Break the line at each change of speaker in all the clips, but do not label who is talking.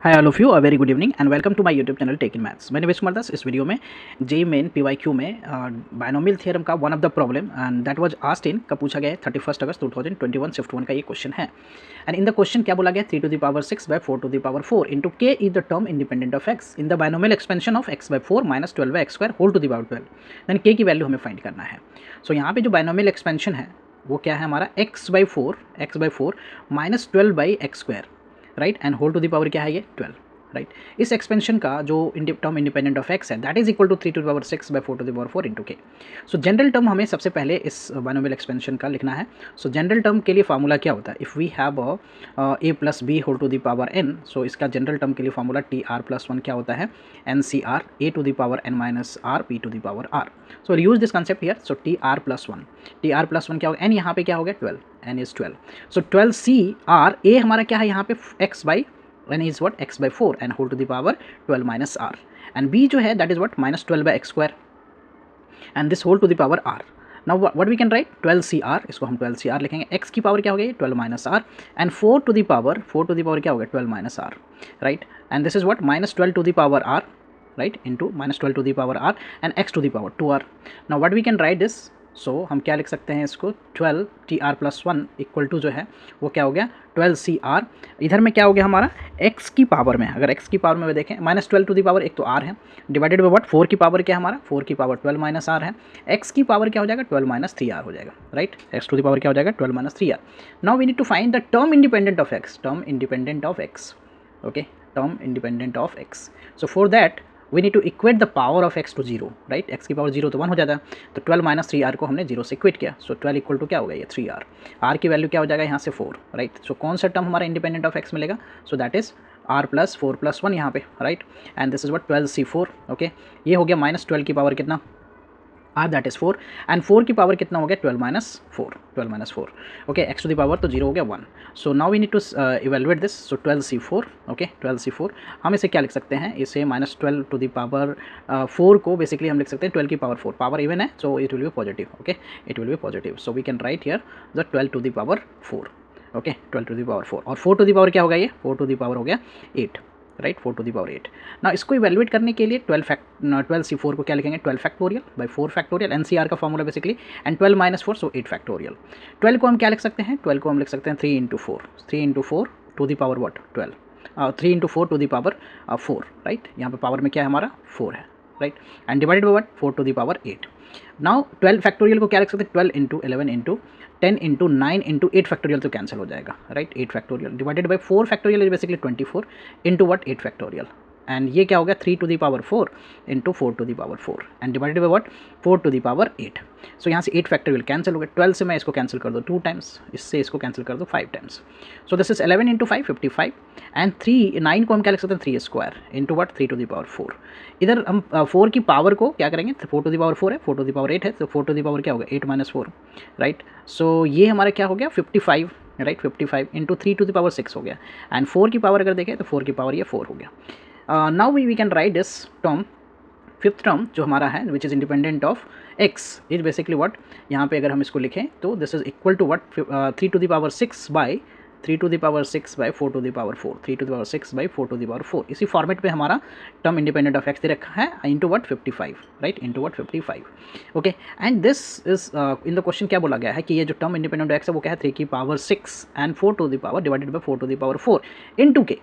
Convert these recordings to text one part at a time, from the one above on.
Hi all of you, a very good evening and welcome to my YouTube channel tech in maths. मैंने विश कुमार दास। इस video में JEE main PYQ में binomial theorem का one of the problem and that was asked in कब पूछा गया है 31 अगस्त 2021 शिफ्ट 1 का ये क्वेश्चन है। एंड इन द क्वेश्चन क्या बोला गया, 3 to the power 6 by 4 to the power 4 into k is the term independent of x in the binomial expansion of x by 4 minus 12 by x square whole to the power 12। Then k की value हमें find करना है। सो यहाँ पे जो binomial expansion है वो क्या है हमारा x by 4 minus 12 by x square, right, and whole to the power क्या है ये 12, राइट। इस एक्सपेंशन का जो टर्म इंडिपेंडेंट ऑफ एक्स है that is equal to 3 to the power 6 by 4 to the power 4 into के। सो जनरल टर्म हमें सबसे पहले इस बायनोमियल एक्सपेंशन का लिखना है। सो जनरल टर्म के लिए फार्मूला क्या होता है, if we have a plus B whole to the power n, so इसका जनरल टर्म के लिए formula T R plus one क्या होता है, N C R A to the power n minus R P to the power R. So use this concept here. So T R plus one क्या होगा, n यहाँ पे क्या हो गया 12, n is 12। So 12 C R A हमारा क्या है यहाँ पे x by n is what x by 4 and whole to the power 12 minus r, and b जो है that is what minus 12 by x square and this whole to the power r। now what we can write 12cr, इसको हम 12cr लिखेंगे। x की power क्या हो गई 12 minus r and 4 to the power क्या हो गया 12 minus r, right, and this is what minus 12 to the power r, right, into minus 12 to the power r and x to the power 2r। now what we can write this, सो हम क्या लिख सकते हैं इसको 12 T R plus one equal to जो है वो क्या हो गया 12 सी आर। इधर में क्या हो गया हमारा x की पावर में, अगर x की पावर में देखें माइनस 12 टू दी पावर, एक तो r है डिवाइडेड बाई व्हाट 4 की पावर क्या है हमारा 4 की पावर 12 माइनस r है, x की पावर क्या हो जाएगा 12 माइनस 3r हो जाएगा, right, x to the power क्या हो जाएगा 12 minus 3r। Now we need to find the term independent of x, term independent of x, okay, term independent of x। So for that we need to equate the power of x to zero, right, x की power zero तो 1 हो जाता है, तो 12 minus 3r को हमने zero से equate किया। सो 12 इक्वल टू क्या हो गया ये 3r, r की वैल्यू क्या हो जाएगा यहाँ से 4, राइट। सो कौन सा टर्म हमारा इंडिपेंडेंट ऑफ x मिलेगा, so that is r plus 4 plus 1 यहाँ पे, right, and this is what 12c4, okay. ये हो गया माइनस 12 की पावर कितना r, दैट इज 4 एंड 4 की पावर कितना हो गया 12 minus 4, okay, x to the power तो जीरो हो गया 1। So now we need to evaluate this. So 12c4, okay, 12c4 हम इसे क्या लिख सकते हैं, इसे माइनस 12 टू द पावर 4 को बेसिकली हम लिख सकते हैं 12 की पावर 4, पावर इवन है so it will be positive, okay, it will be positive. So we can write here the 12 to the power 4, okay, 12 to the power 4 और 4 to the power क्या होगा ये 4 टू द पावर हो गया 8, right, 4 to the power 8। ना इसको evaluate करने के लिए 12c4 को क्या लिखेंगे 12 फैक्टोरियल बाई 4 फैक्टोरियल, एनसीआर का formula basically, and 12 minus 4 so 8 factorial. 12 को हम क्या लिख सकते हैं, 12 को हम लिख सकते हैं 3 into 4 to the power what 12, 3 into 4 to the power 4, right, यहाँ पे पावर में क्या है हमारा 4 है, right, and divided by what 4 to the power 8। Now 12 factorial को क्या लिख सकते हैं 12 into 11 into 10 into 9 into 8 factorial तो कैंसिल हो जाएगा, right, 8 factorial divided by 4 factorial is basically 24 into what 8 factorial, and ये क्या हो गया 3 to the power 4 into 4 to the power 4 and divided by what 4 to the power 8। So यहाँ से 8 factorial cancel हो गया, 12 से मैं इसको कैंसिल कर दो 2 टाइम्स, इससे इसको कैंसिल कर दो 5 times. So this is 11 into 5 55 and 9 को हम क्या लिख सकते हैं 3 square into what 3 to the power 4। इधर हम 4 की पावर को क्या करेंगे 4 टू दी पावर 4 है, 4 टू दी पावर 8 है, तो 4 टू दी पावर क्या होगा 8 माइनस 4, राइट। सो ये हमारा क्या हो गया 55, right, 55 into 3 to the power 6 हो गया, एंड 4 की पावर अगर देखें तो 4 की पावर ये 4 हो गया। Now we can write this term, fifth term जो हमारा है which is independent of x is basically what, यहाँ पे अगर हम इसको लिखें तो this is equal to what 3 to the power 6 by 3 to the power 6 by 4 to the power 4, 3 to the power 6 by 4 to the power 4। इसी format पे हमारा टर्म इंडिपेंडेंट ऑफ x दे रखा है into what 55, right, into what 55, okay. And this is in the question क्या बोला गया है कि ये जो टर्म इंडिपेंडेंट ऑफ x है वो क्या है 3 की power 6 and 4 to the power divided by 4 to the power 4 into k,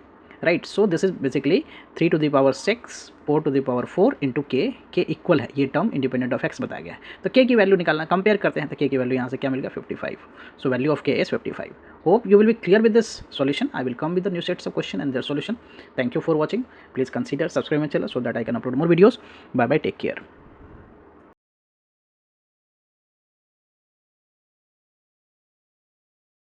right. So this is basically 3 to the power 6 4 to the power 4 into k equal है ये टर्म इंडिपेंडेंट ऑफ x बताया गया है। तो k की value निकालना, compare करते हैं तो k की वैल्यू यहाँ से क्या मिलेगा 55। So value of k is 55। Hope you will be clear with this solution. I will come with the new sets of question and their solution. Thank you for watching. Please consider subscribe my channel so that I can upload more videos. Bye bye, take care.